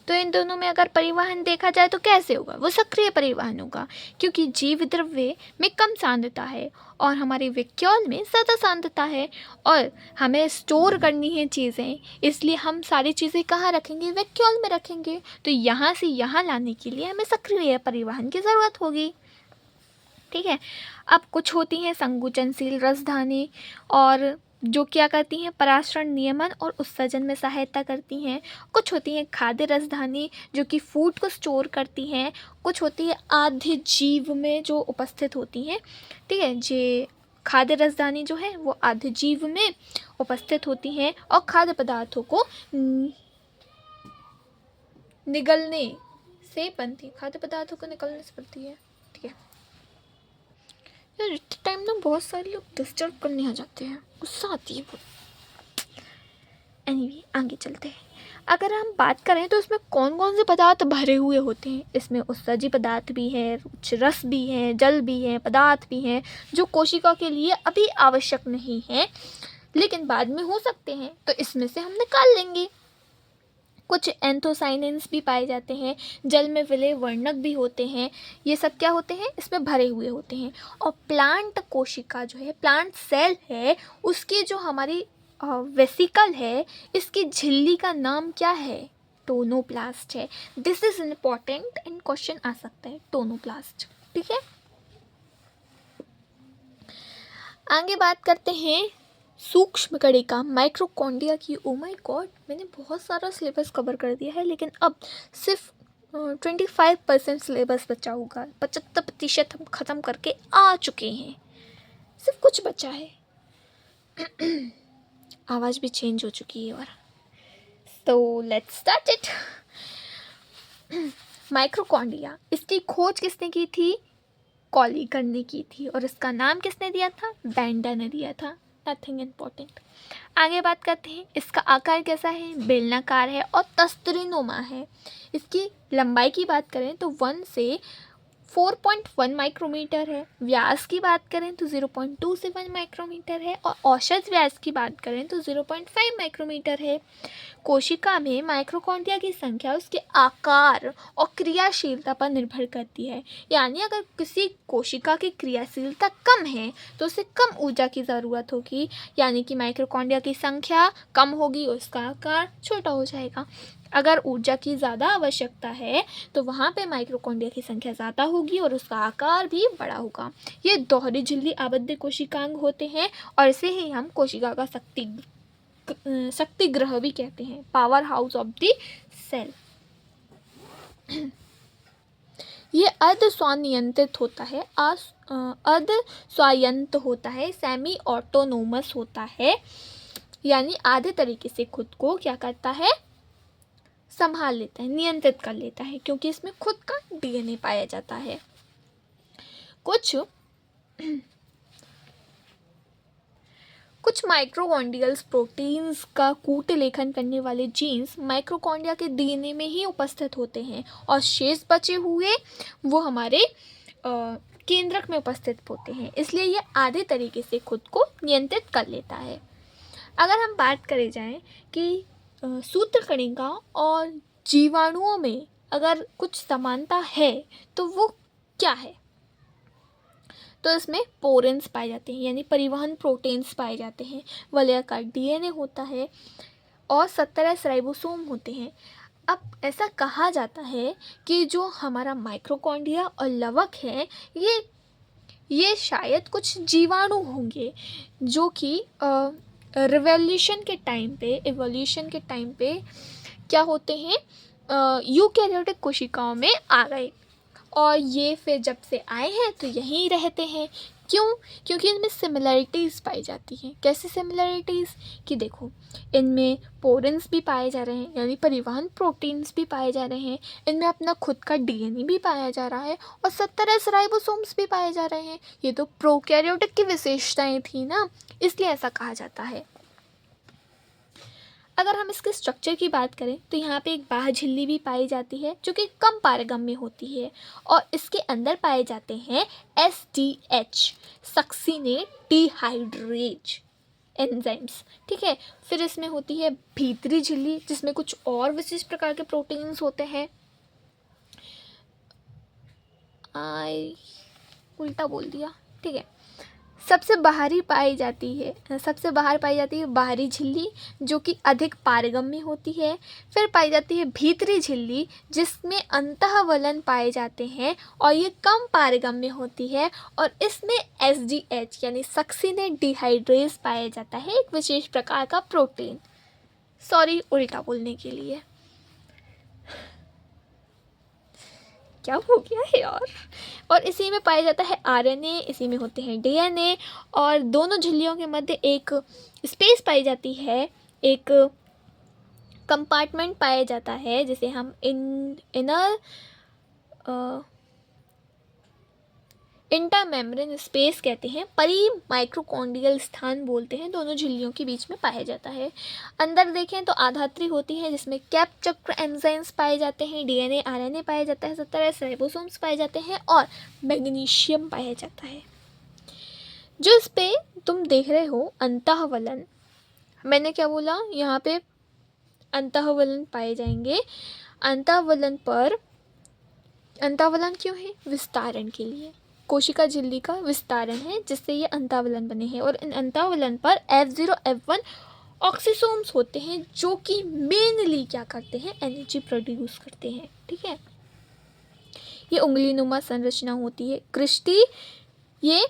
तो इन दोनों में अगर परिवहन देखा जाए तो कैसे होगा, वो सक्रिय परिवहन होगा, क्योंकि जीव द्रव्य में कम सांद्रता है और हमारे वैक्यूल में ज़्यादा सांद्रता है, और हमें स्टोर करनी है चीज़ें, इसलिए हम सारी चीज़ें कहाँ रखेंगे, वैक्यूल में रखेंगे। तो यहाँ से यहाँ लाने के लिए हमें सक्रिय परिवहन की ज़रूरत होगी। ठीक है। अब कुछ होती हैं संकुचनशील राजधानी, और जो क्या करती हैं, पराशरण नियमन और उत्सर्जन में सहायता करती हैं। कुछ होती हैं खाद्य राजधानी, जो कि फूड को स्टोर करती हैं। कुछ होती है आद्य जीव में जो उपस्थित होती हैं। ठीक है, जे खाद्य राजधानी जो है वो आद्य जीव में उपस्थित होती हैं और खाद्य पदार्थों को निगलने से बनती है, खाद्य पदार्थों को निगलने से बनती है। ठीक है यार, इतने टाइम ना बहुत सारे लोग डिस्टर्ब करने आ जाते हैं, गुस्सा आती है बहुत। एनीवे, आगे चलते हैं। अगर हम बात करें तो इसमें कौन कौन से पदार्थ भरे हुए होते हैं, इसमें उत्सर्जी पदार्थ भी है, कुछ रस भी है, जल भी है, पदार्थ भी हैं जो कोशिका के लिए अभी आवश्यक नहीं है लेकिन बाद में हो सकते हैं, तो इसमें से हम निकाल लेंगे। कुछ एंथोसाइनेंस भी पाए जाते हैं, जल में विलय वर्णक भी होते हैं। ये सब क्या होते हैं, इसमें भरे हुए होते हैं। और प्लांट कोशिका जो है, प्लांट सेल है, उसकी जो हमारी वेसिकल है, इसकी झिल्ली का नाम क्या है, टोनोप्लास्ट है। This is important, in question आ सकता है टोनोप्लास्ट। ठीक है, आगे बात करते हैं सूक्ष्म कणिका माइक्रोकॉन्ड्रिया की। ओ माय गॉड, मैंने बहुत सारा सिलेबस कवर कर दिया है, लेकिन अब सिर्फ 25% सिलेबस बचा होगा। 75% हम ख़त्म करके आ चुके हैं, सिर्फ कुछ बचा है। आवाज़ भी चेंज हो चुकी है और तो लेट्स स्टार्ट इट। माइक्रोकॉन्ड्रिया, इसकी खोज किसने की थी, कॉलीगर ने की थी, और इसका नाम किसने दिया था, बेंडा ने दिया था। Nothing important. आगे बात करते हैं, इसका आकार कैसा है, बेलनाकार है और तस्तरीनुमा है। इसकी लंबाई की बात करें तो 1 से 4.1 माइक्रोमीटर है। व्यास की बात करें तो 0.2 से 1 माइक्रोमीटर है, और औसत व्यास की बात करें तो 0.5 माइक्रोमीटर है। कोशिका में माइक्रोकॉन्ड्रिया की संख्या उसके आकार और क्रियाशीलता पर निर्भर करती है। यानी अगर किसी कोशिका की क्रियाशीलता कम है तो उसे कम ऊर्जा की ज़रूरत होगी, यानी कि माइक्रोकॉन्ड्रिया की संख्या कम होगी, उसका आकार छोटा हो जाएगा। अगर ऊर्जा की ज़्यादा आवश्यकता है तो वहाँ पे माइक्रोकॉन्ड्रिया की संख्या ज़्यादा होगी और उसका आकार भी बड़ा होगा। ये दोहरी झिल्ली आबद्ध कोशिकांग होते हैं, और इसे ही हम कोशिका का शक्ति ग्रह भी कहते हैं, power house of the cell. ये अर्ध स्वानियंत्रित होता है, अर्ध स्वायत्त होता है, सेमी ऑटोनोमस होता है, यानी आधे तरीके से खुद को क्या करता है, संभाल लेता है, नियंत्रित कर लेता है, क्योंकि इसमें खुद का डीएनए पाया जाता है। कुछ माइक्रोकॉन्ड्रियल प्रोटीन्स का कूट लेखन करने वाले जीन्स माइक्रोकॉन्ड्रिया के डीएनए में ही उपस्थित होते हैं, और शेष बचे हुए वो हमारे केंद्रक में उपस्थित होते हैं, इसलिए ये आधे तरीके से खुद को नियंत्रित कर लेता है। अगर हम बात करें जाएं कि सूत्रकणिका और जीवाणुओं में अगर कुछ समानता है तो वो क्या है, तो इसमें पोरेंस पाए जाते हैं, यानी परिवहन प्रोटीन्स पाए जाते हैं। वलयाकार डीएनए होता है और 17 राइबोसोम होते हैं। अब ऐसा कहा जाता है कि जो हमारा माइक्रोकॉन्ड्रिया और लवक है, ये शायद कुछ जीवाणु होंगे जो कि इवोल्यूशन के टाइम पे क्या होते हैं, यूकैरियोटिक कोशिकाओं में आ गए, और ये फिर जब से आए हैं तो यहीं रहते हैं। क्यों, क्योंकि इनमें सिमिलरिटीज़ पाई जाती हैं। कैसी सिमिलरिटीज़, कि देखो इनमें पोरेंस भी पाए जा रहे हैं, यानी परिवहन प्रोटीन्स भी पाए जा रहे हैं, इनमें अपना खुद का डीएनए भी पाया जा रहा है, और 17 राइबोसोम्स भी पाए जा रहे हैं। ये तो प्रोकैरियोटिक की विशेषताएं थी ना, इसलिए ऐसा कहा जाता है। अगर हम इसके स्ट्रक्चर की बात करें तो यहाँ पे एक बाह्य झिल्ली भी पाई जाती है जो कि कम पारगम्य होती है, और इसके अंदर पाए जाते हैं SDH सक्सीनेट डिहाइड्रेज। एंजाइम्स। ठीक है, फिर इसमें होती है भीतरी झिल्ली जिसमें कुछ और विशिष्ट प्रकार के प्रोटीन्स होते हैं। उल्टा बोल दिया, ठीक है। सबसे बाहर पाई जाती है बाहरी झिल्ली जो कि अधिक पारगम्य होती है। फिर पाई जाती है भीतरी झिल्ली जिसमें अंतःवलन पाए जाते हैं और ये कम पारगम्य होती है और इसमें SDH यानी सक्सिनेट डिहाइड्रेज पाया जाता है, एक विशेष प्रकार का प्रोटीन। सॉरी उल्टा बोलने के लिए, क्या हो गया है यार। और इसी में पाया जाता है RNA, इसी में होते हैं DNA और दोनों झिल्लियों के मध्य एक स्पेस पाई जाती है, एक कंपार्टमेंट पाया जाता है जिसे हम इनर इंटरमेम्ब्रेन स्पेस कहते हैं, परी माइक्रोकॉन्ड्रियल स्थान बोलते हैं, दोनों झिल्लियों के बीच में पाया जाता है। अंदर देखें तो आधात्री होती है जिसमें कैप चक्र एंजाइम्स पाए जाते हैं, DNA RNA पाया जाता है, 17 राइबोसोम्स पाए जाते हैं और मैग्नीशियम पाया जाता है। जो इस पे तुम देख रहे हो अंतःवलन, मैंने क्या बोला, यहाँ पे अंतःवलन पाए जाएंगे। अंतःवलन क्यों है? विस्तारण के लिए, कोशिका झिल्ली का विस्तारण है जिससे ये अंतःवलन बने हैं। और इन अंतःवलन पर F0 F1 ऑक्सीसोम्स होते हैं जो कि मेनली क्या करते हैं, एनर्जी प्रोड्यूस करते हैं। ठीक है, ये उंगलीनुमा संरचना होती है। क्रिस्टी, ये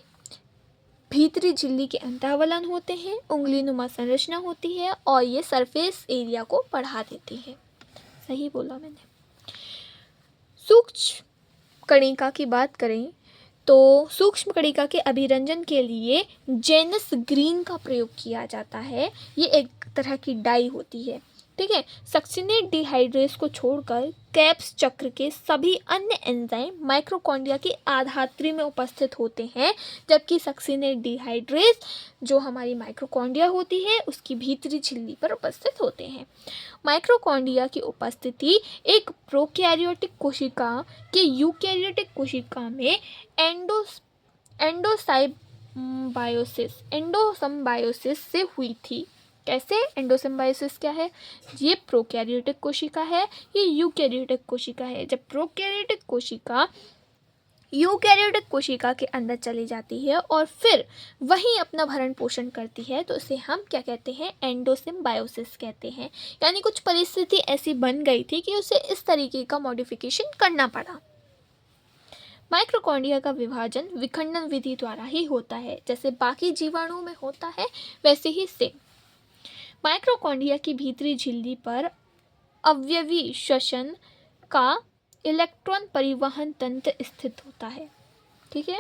भीतरी झिल्ली के अंतःवलन होते हैं, उंगलीनुमा संरचना होती है और ये सरफेस एरिया को बढ़ा देती है। सही बोला मैंने। सूक्ष्म कणिका की बात करें तो सूक्ष्म कणिका के अभिरंजन के लिए जेनस ग्रीन का प्रयोग किया जाता है। ये एक तरह की डाई होती है। ठीक है, सक्सिनेट डिहाइड्रेज को छोड़कर कैप्स चक्र के सभी अन्य एंजाइम माइक्रोकॉन्ड्रिया की आधात्री में उपस्थित होते हैं, जबकि सक्सिनेट डिहाइड्रेज जो हमारी माइक्रोकॉन्ड्रिया होती है उसकी भीतरी झिल्ली पर उपस्थित होते हैं। माइक्रोकॉन्ड्रिया की उपस्थिति एक प्रोकैरियोटिक कोशिका के यूकैरियोटिक कोशिका में एंडोसम्बायोसिस से हुई थी। कैसे? एंडोसिम्बायोसिस क्या है? ये प्रोकैरियोटिक कोशिका है, ये यूकैरियोटिक कोशिका है। जब प्रोकैरियोटिक कोशिका यूकैरियोटिक कोशिका के अंदर चली जाती है और फिर वहीं अपना भरण पोषण करती है तो इसे हम क्या कहते हैं? एंडोसिम्बायोसिस कहते हैं। यानी कुछ परिस्थिति ऐसी बन गई थी कि उसे इस तरीके का मॉडिफिकेशन करना पड़ा। माइक्रोकॉन्ड्रिया का विभाजन विखंडन विधि द्वारा ही होता है, जैसे बाकी जीवाणुओं में होता है वैसे ही सेम। माइक्रोकॉन्ड्रिया की भीतरी झिल्ली पर अवयवी श्वसन का इलेक्ट्रॉन परिवहन तंत्र स्थित होता है। ठीक है,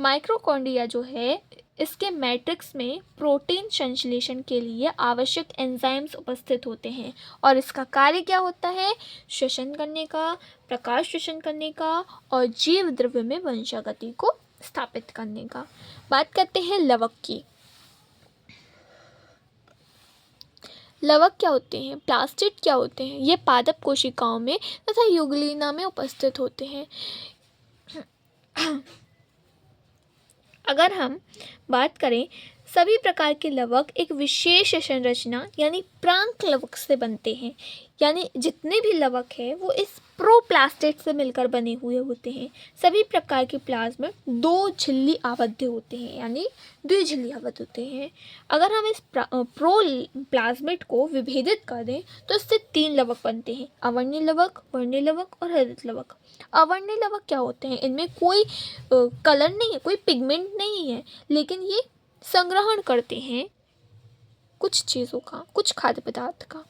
माइक्रोकॉन्ड्रिया जो है इसके मैट्रिक्स में प्रोटीन संश्लेषण के लिए आवश्यक एंजाइम्स उपस्थित होते हैं और इसका कार्य क्या होता है? श्वसन करने का, प्रकाश श्वसन करने का और जीव द्रव्य में वंशागति को स्थापित करने का। बात करते हैं लवक की। लवक क्या होते हैं? प्लास्टिड क्या होते हैं? ये पादप कोशिकाओं में तथा युगलिना में उपस्थित होते हैं। अगर हम बात करें, सभी प्रकार के लवक एक विशेष संरचना यानी प्रांक लवक से बनते हैं। यानी जितने भी लवक है वो इस प्रोप्लास्टिड से मिलकर बने हुए होते हैं। सभी प्रकार के प्लाज्मिड दो झिल्ली आबद्ध होते हैं, यानी द्विझिल्ली आबद्ध होते हैं। अगर हम इस प्रोप्लाज्मिड को विभेदित कर दें तो इससे 3 लवक बनते हैं: अवर्णीय लवक, वर्णीय लवक और हरित लवक। अवर्णीय लवक क्या होते हैं? इनमें कोई कलर नहीं है, कोई पिगमेंट नहीं है, लेकिन ये संग्रहण करते हैं कुछ चीज़ों का, कुछ खाद्य पदार्थ का।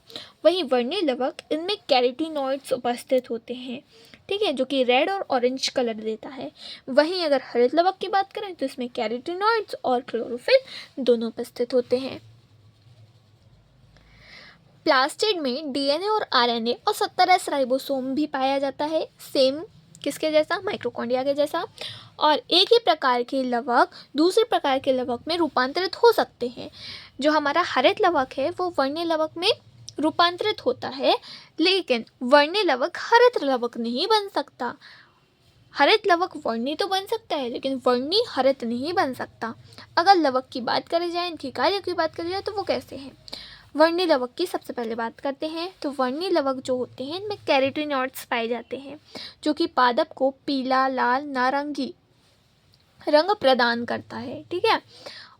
वहीं वर्णीय लवक, इनमें कैरोटीनॉइड्स उपस्थित होते हैं। ठीक है, जो कि रेड और ऑरेंज कलर देता है। वहीं अगर हरित लवक की बात करें तो इसमें कैरोटीनॉइड्स और क्लोरोफिल दोनों उपस्थित होते हैं। प्लास्टिड में DNA और RNA और 17 राइबोसोम भी पाया जाता है, सेम किसके जैसा? माइक्रोकॉन्ड्रिया के जैसा। और एक ही प्रकार के लवक दूसरे प्रकार के लवक में रूपांतरित हो सकते हैं। जो हमारा हरित लवक है वो वर्णीय लवक में रूपांतरित होता है, लेकिन वर्णीय लवक हरित लवक नहीं बन सकता। हरित लवक वर्णी तो बन सकता है, लेकिन वर्णी हरित नहीं बन सकता। अगर लवक की बात करी जाए, इनकी कार्य की बात करी जाए, तो वो कैसे हैं। वर्णी लवक की सबसे पहले बात करते हैं। तो वर्णी लवक जो होते हैं, इनमें कैरोटीनॉइड्स पाए जाते हैं, जो कि पादप को पीला, लाल, नारंगी रंग प्रदान करता है। ठीक है,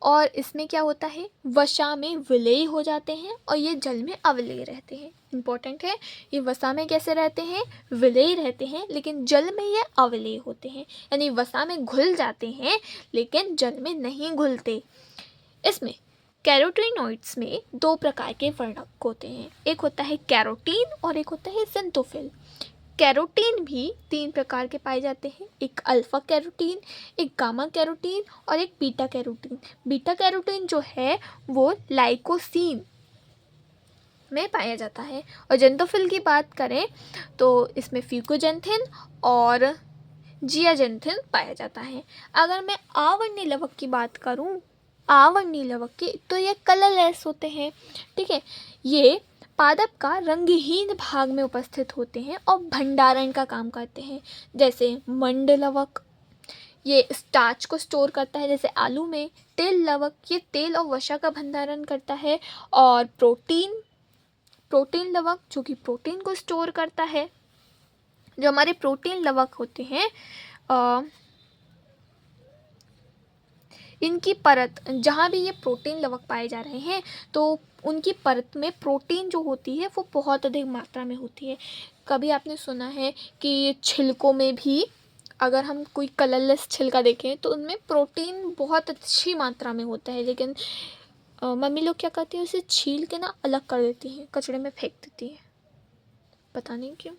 और इसमें क्या होता है, वसा में विलेय हो जाते हैं और ये जल में अविलेय रहते हैं। इंपॉर्टेंट है, ये वसा में कैसे रहते हैं, विलेय रहते हैं, लेकिन जल में ये अविलेय होते हैं, यानी वसा में घुल जाते हैं लेकिन जल में नहीं घुलते। इसमें कैरोटीनॉइड्स में दो प्रकार के वर्णक होते हैं, एक होता है कैरोटीन और एक होता है ज़िंथोफिल। कैरोटीन भी 3 प्रकार के पाए जाते हैं, एक अल्फा कैरोटीन, एक गामा कैरोटीन और एक बीटा कैरोटीन। बीटा कैरोटीन जो है वो लाइकोसीन में पाया जाता है। और ज़िंथोफिल की बात करें तो इसमें फ्यूकोजेंथिन और जियाजेंथिन पाया जाता है। अगर मैं आवर्णी लवक की बात करूं, आवर्णी लवक की, तो ये कलरलेस होते हैं। ठीक है, ये पादप का रंगहीन भाग में उपस्थित होते हैं और भंडारण का काम करते हैं। जैसे मंड लवक, ये स्टार्च को स्टोर करता है, जैसे आलू में। तेल लवक, ये तेल और वसा का भंडारण करता है। और प्रोटीन लवक, जो कि प्रोटीन को स्टोर करता है। जो हमारे प्रोटीन लवक होते हैं, इनकी परत, जहाँ भी ये प्रोटीन लवक पाए जा रहे हैं, तो उनकी परत में प्रोटीन जो होती है वो बहुत अधिक मात्रा में होती है। कभी आपने सुना है कि छिलकों में भी, अगर हम कोई कलरलेस छिलका देखें तो उनमें प्रोटीन बहुत अच्छी मात्रा में होता है, लेकिन मम्मी लोग क्या करती हैं, उसे छील के ना अलग कर देती हैं, कचड़े में फेंक देती हैं, पता नहीं क्यों।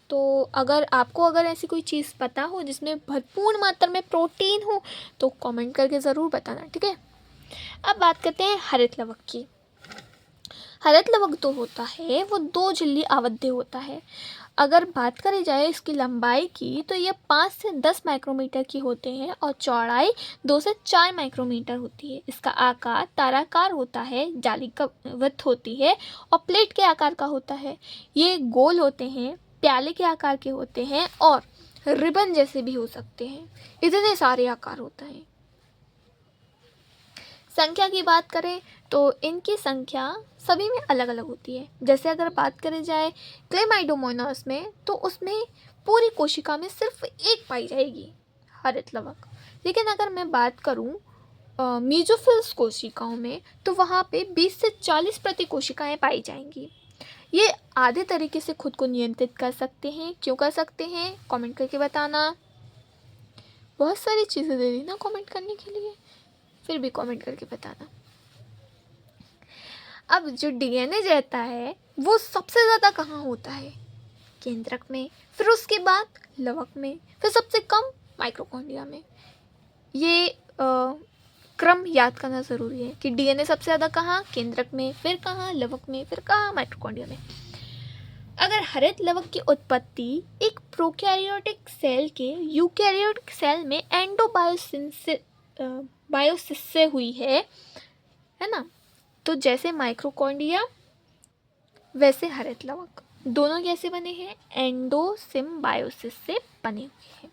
तो अगर ऐसी कोई चीज़ पता हो जिसमें भरपूर मात्रा में प्रोटीन हो तो कमेंट करके ज़रूर बताना। ठीक है, अब बात करते हैं हरित लवक की। हरित लवक तो होता है वो 2 झिल्ली आबद्ध होता है। अगर बात करी जाए इसकी लंबाई की, तो ये 5 से 10 माइक्रोमीटर की होते हैं और चौड़ाई 2 से 4 माइक्रोमीटर होती है। इसका आकार ताराकार होता है, जालीवत होती है और प्लेट के आकार का होता है। ये गोल होते हैं, प्याले के आकार के होते हैं और रिबन जैसे भी हो सकते हैं। इतने सारे आकार होते हैं। संख्या की बात करें तो इनकी संख्या सभी में अलग अलग होती है। जैसे अगर बात करी जाए क्लेमाइडोमोनास में, तो उसमें पूरी कोशिका में सिर्फ एक पाई जाएगी हरित लवक। लेकिन अगर मैं बात करूं मीजोफिल्स कोशिकाओं में, तो वहाँ पे 20 से 40 प्रति कोशिकाएं पाई जाएंगी। ये आधे तरीके से खुद को नियंत्रित कर सकते हैं। क्यों कर सकते हैं, कमेंट करके बताना। बहुत सारी चीज़ें दे दी ना कमेंट करने के लिए, फिर भी कमेंट करके बताना। अब जो डीएनए रहता है वो सबसे ज़्यादा कहाँ होता है, केंद्रक में, फिर उसके बाद लवक में, फिर सबसे कम माइक्रोकॉन्ड्रिया में। ये क्रम याद करना ज़रूरी है कि डीएनए सबसे ज़्यादा कहाँ, केंद्रक में, फिर कहाँ, लवक में, फिर कहाँ, माइक्रोकॉन्ड्रिया में। अगर हरित लवक की उत्पत्ति एक प्रोकैरियोटिक सेल के यूकैरियोटिक सेल में बायोसिस से हुई है ना, तो जैसे माइक्रोकॉन्ड्रिया वैसे हरित लवक दोनों कैसे बने हैं, एंडोसिम्बायोसिस से बने हुए हैं।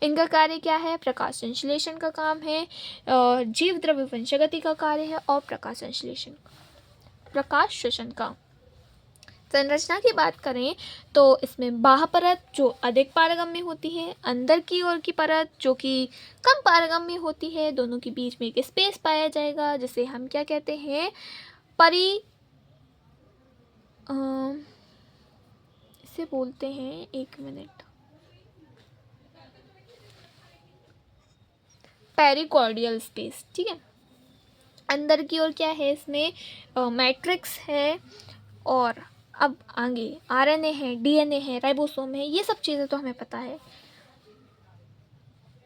इनका कार्य क्या है, प्रकाश संश्लेषण का काम है, जीव द्रव्य वंशागति का कार्य है और प्रकाश श्वसन का। संरचना की बात करें तो इसमें बाह्य परत जो अधिक पारगम्य होती है, अंदर की ओर की परत जो कि कम पारगम्य होती है। दोनों के बीच में एक स्पेस पाया जाएगा जिसे हम क्या कहते हैं, इसे बोलते हैं, एक मिनट, पेरिकॉर्डियल स्पेस। ठीक है, अंदर की ओर क्या है, इसमें मैट्रिक्स है और अब आगे आरएनए है, डीएनए है, राइबोसोम है, ये सब चीज़ें तो हमें पता है।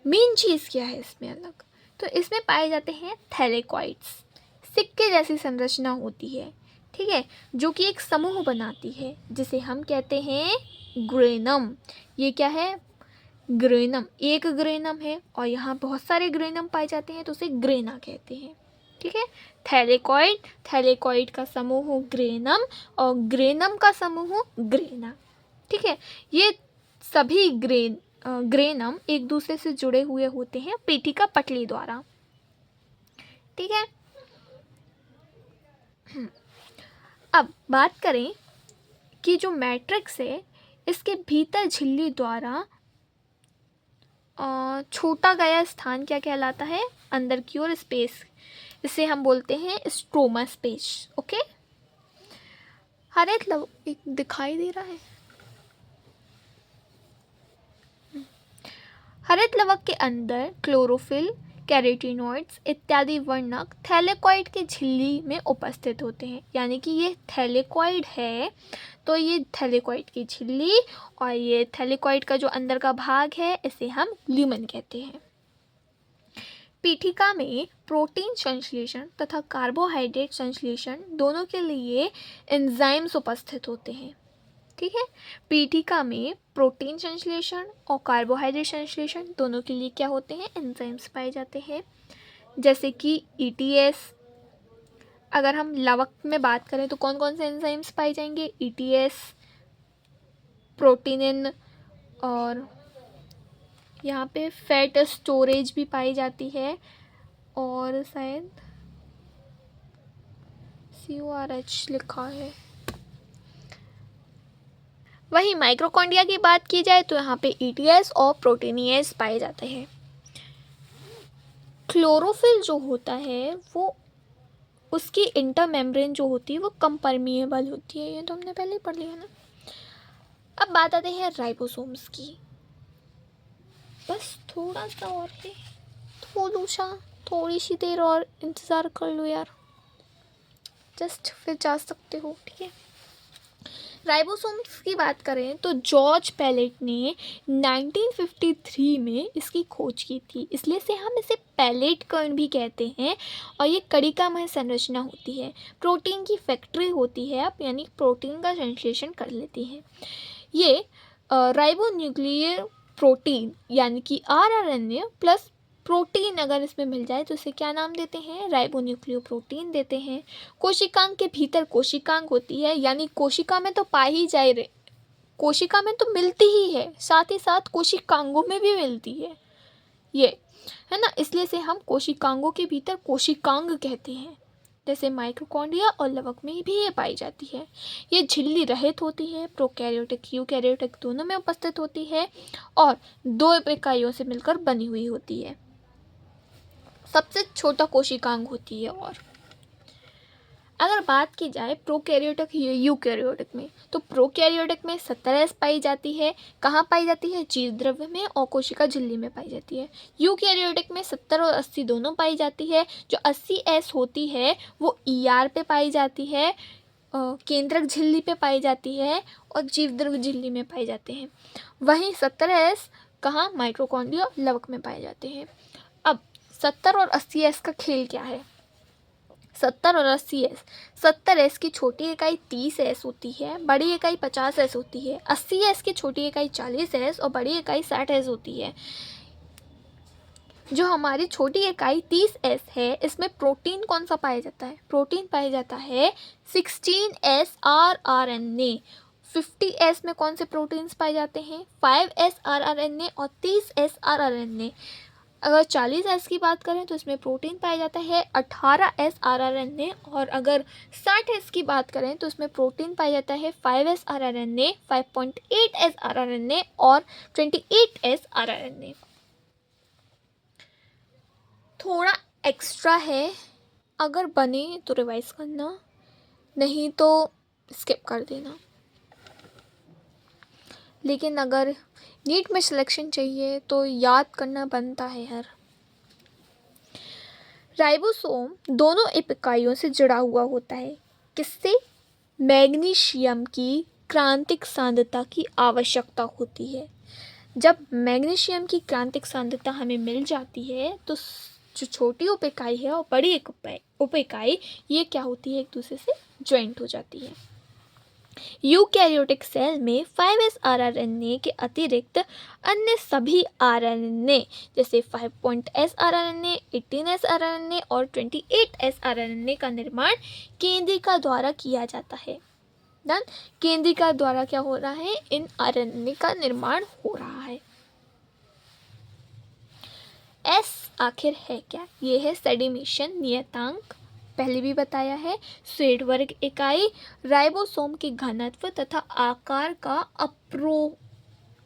मेन चीज़ क्या है इसमें अलग, तो इसमें पाए जाते हैं थैलेकॉइड्स, सिक्के जैसी संरचना होती है। ठीक है, जो कि एक समूह बनाती है जिसे हम कहते हैं ग्रेनम। ये क्या है, ग्रेनम, एक ग्रेनम है और यहाँ बहुत सारे ग्रेनम पाए जाते हैं तो उसे ग्रेना कहते हैं। ठीक है, थैलेकॉइड का समूह ग्रेनम और ग्रेनम का समूह ग्रेना। ठीक है, ये सभी ग्रेनम एक दूसरे से जुड़े हुए होते हैं पेटिका पटली द्वारा। ठीक है। अब बात करें कि जो मैट्रिक्स है इसके भीतर झिल्ली द्वारा छोटा गया स्थान क्या कहलाता है? अंदर की ओर स्पेस, इसे हम बोलते हैं स्ट्रोमा स्पेस। ओके। हरित लवक दिखाई दे रहा है। हरित लवक के अंदर क्लोरोफिल, कैरोटीनॉइड्स इत्यादि वर्णक थैलेकॉइड की झिल्ली में उपस्थित होते हैं। यानी कि ये थैलेकॉइड है तो ये थैलेकॉइड की झिल्ली और ये थैलेकॉइड का जो अंदर का भाग है इसे हम ल्यूमेन कहते हैं। पीठिका में प्रोटीन संश्लेषण तथा कार्बोहाइड्रेट संश्लेषण दोनों के लिए एंजाइम्स उपस्थित होते हैं। ठीक है। पीठिका में प्रोटीन संश्लेषण और कार्बोहाइड्रेट संश्लेषण दोनों के लिए क्या होते हैं? एंजाइम्स पाए जाते हैं, जैसे कि ETS। अगर हम लवक में बात करें तो कौन कौन से एंजाइम्स पाए जाएंगे? ETS, प्रोटीनिन, और यहाँ पे फैट स्टोरेज भी पाई जाती है, और शायद CORH लिखा है। वही माइक्रोकॉन्ड्रिया की बात की जाए तो यहाँ पे ETS और प्रोटीनियस पाए जाते हैं। क्लोरोफिल जो होता है वो उसकी इंटरमेम्ब्रेन जो होती है वो कम परमिएबल होती है, ये तो हमने पहले ही पढ़ लिया ना। अब बात आते हैं राइबोसोम्स की। बस थोड़ा सा और है, थोड़ी सी देर और इंतज़ार कर लो यार, जस्ट फिर जा सकते हो। ठीक है। राइबोसोम्स की बात करें तो जॉर्ज पैलेट ने 1953 में इसकी खोज की थी, इसलिए से हम इसे पैलेट कण भी कहते हैं। और ये कणिकामय संरचना होती है, प्रोटीन की फैक्ट्री होती है, अब यानी प्रोटीन का संश्लेषण कर लेती है। ये राइबोन्यूक्लियर प्रोटीन यानी कि RNA प्लस प्रोटीन अगर इसमें मिल जाए तो इसे क्या नाम देते हैं? राइबोन्यूक्लियो प्रोटीन देते हैं। कोशिकांग के भीतर कोशिकांग होती है, यानी कोशिका में तो पाई ही जाए रे, कोशिका में तो मिलती ही है, साथ ही साथ कोशिकांगों में भी मिलती है, ये है ना, इसलिए से हम कोशिकांगों के भीतर कोशिकांग कहते हैं। जैसे माइक्रोकॉन्ड्रिया और लवक में भी ये पाई जाती है। ये झिल्ली रहित होती है, प्रोकैरियोटिक यूकैरियोटिक दोनों में उपस्थित होती है और 2 इकाइयों से मिलकर बनी हुई होती है। सबसे छोटा कोशिकांग होती है। और अगर बात की जाए प्रोकैरियोटिक यूकैरियोटिक में, तो प्रोकैरियोटिक में 70S पाई जाती है। कहाँ पाई जाती है? जीव द्रव्य में और कोशिका झिल्ली में पाई जाती है। यूकैरियोटिक में 70 और 80 दोनों पाई जाती है। जो 80S होती है वो ER पे पाई जाती है, केंद्रक झिल्ली पे पाई जाती है और जीव द्रव्य झिल्ली में पाए जाते हैं। वहीं 70S कहाँ? माइक्रोकॉन्ड्रिया और लवक में पाए जाते हैं। अब 70 और 80S का खेल क्या है? 70 और 80S, 70S की छोटी इकाई 30S होती है, बड़ी इकाई 50S होती है। 80S की छोटी इकाई 40S और बड़ी इकाई 60S होती है। जो हमारी छोटी इकाई 30S है इसमें प्रोटीन कौन सा पाया जाता है? प्रोटीन पाया जाता है 16S rRNA। 50S में कौन से प्रोटीन्स पाए जाते हैं? 5S rRNA और 30S rRNA। अगर 40S की बात करें तो इसमें प्रोटीन पाया जाता है 18S rRNA, और अगर 60S की बात करें तो इसमें प्रोटीन पाया जाता है 5S rRNA, 5.8S rRNA और 28S rRNA। थोड़ा एक्स्ट्रा है, अगर बने तो रिवाइज करना, नहीं तो स्किप कर देना। लेकिन अगर नीट में सिलेक्शन चाहिए तो याद करना बनता है यार। राइबोसोम दोनों इकाइयों से जुड़ा हुआ होता है। किससे? मैग्नीशियम की क्रांतिक सांद्रता की आवश्यकता होती है। जब मैग्नीशियम की क्रांतिक सांद्रता हमें मिल जाती है तो जो छोटी उप इकाई है और बड़ी उप इकाई ये क्या होती है? एक दूसरे से ज्वाइंट हो जाती है। यूकैरियोटिक सेल में 5S rRNA के अतिरिक्त अन्य सभी RNA जैसे 5.S rRNA, 18S rRNA और 28S rRNA का निर्माण केंद्रिका द्वारा किया जाता है। देन केंद्रिका द्वारा क्या हो रहा है, इन आरएनए का निर्माण हो रहा है। एस आखिर है क्या, ये है सेडिमेशन नियतांक, पहले भी बताया है। स्वेडवर्ग इकाई, राइबोसोम के घनत्व तथा आकार का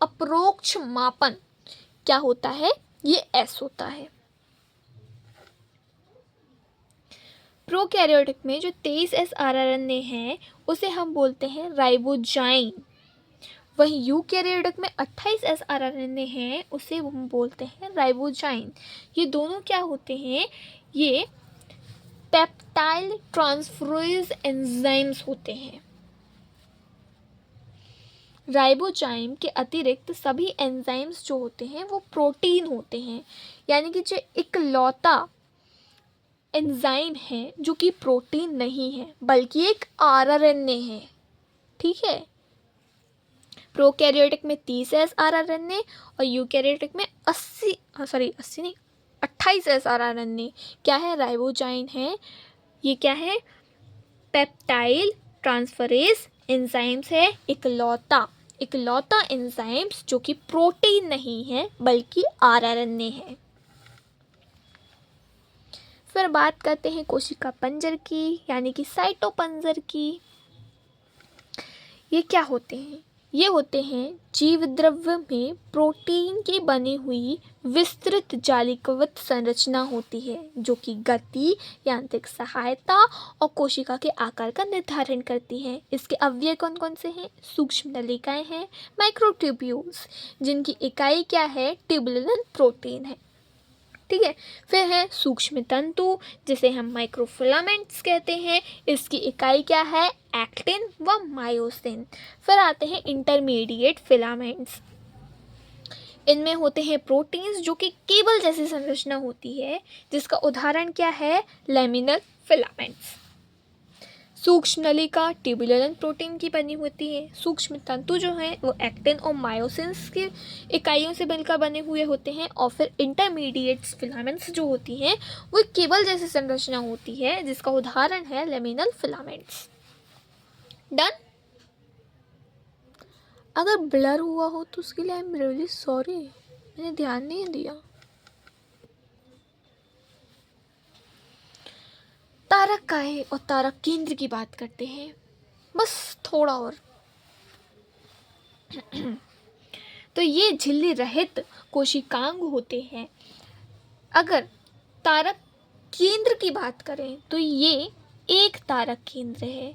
अप्रोक्ष मापन क्या होता है, ये एस होता है। प्रोकैरियोटिक में जो 23S आरएनए है उसे हम बोलते हैं राइबोजाइन। वहीं यूकैरियोटिक में 28S आरएनए है, उसे हम बोलते हैं राइबोजाइन। ये दोनों क्या होते हैं, ये पेप्टाइल ट्रांसफरेज एंजाइम्स होते हैं। राइबोजाइम के अतिरिक्त सभी एंजाइम्स जो होते हैं वो प्रोटीन होते हैं, यानी कि जो इकलौता एंजाइम है जो कि प्रोटीन नहीं है बल्कि एक आरएनए है। ठीक है, प्रोकैरियोटिक में 30S आरएनए और यूकैरियोटिक में 28S आरएनए क्या है, राइबोजाइन है। ये क्या है, पेप्टाइल ट्रांसफरेज एंजाइम्स है, इकलौता एंजाइम्स जो कि प्रोटीन नहीं है बल्कि आरएनए है। फिर बात करते हैं कोशिका पंजर की, यानी कि साइटोपंजर की। ये क्या होते हैं, ये होते हैं जीव द्रव्य में प्रोटीन की बनी हुई विस्तृत जालिकावत संरचना होती है जो कि गति, यांत्रिक सहायता और कोशिका के आकार का निर्धारण करती है। इसके अवयव कौन कौन से हैं, सूक्ष्म नलिकाएं हैं, माइक्रोट्यूब्यूल्स जिनकी इकाई क्या है, ट्यूबुलिन प्रोटीन है। ठीक है, फिर है सूक्ष्म तंतु जिसे हम माइक्रोफिलामेंट्स कहते हैं, इसकी इकाई क्या है, एक्टिन व मायोसिन। फिर आते हैं इंटरमीडिएट फिलामेंट्स, इनमें होते हैं प्रोटीन्स जो कि केबल जैसी संरचना होती है, जिसका उदाहरण क्या है, लैमिनर फिलामेंट्स। सूक्ष्म नलिका ट्यूबुलिन प्रोटीन की बनी होती है। सूक्ष्म तंतु जो हैं वो एक्टिन और मायोसिन्स की इकाइयों से मिलकर बने हुए होते हैं। और फिर इंटरमीडिएट फिलामेंट्स जो होती हैं वो एक केबल जैसी संरचना होती है, जिसका उदाहरण है लैमिनल फिलामेंट्स। डन। अगर ब्लर हुआ हो तो उसके लिए आई एम रियली सॉरी, मैंने ध्यान नहीं दिया। तारक काय और तारक केंद्र की बात करते हैं, बस थोड़ा और। तो ये झिल्ली रहित कोशिकांग होते हैं। अगर तारक केंद्र की बात करें तो ये एक तारक केंद्र है।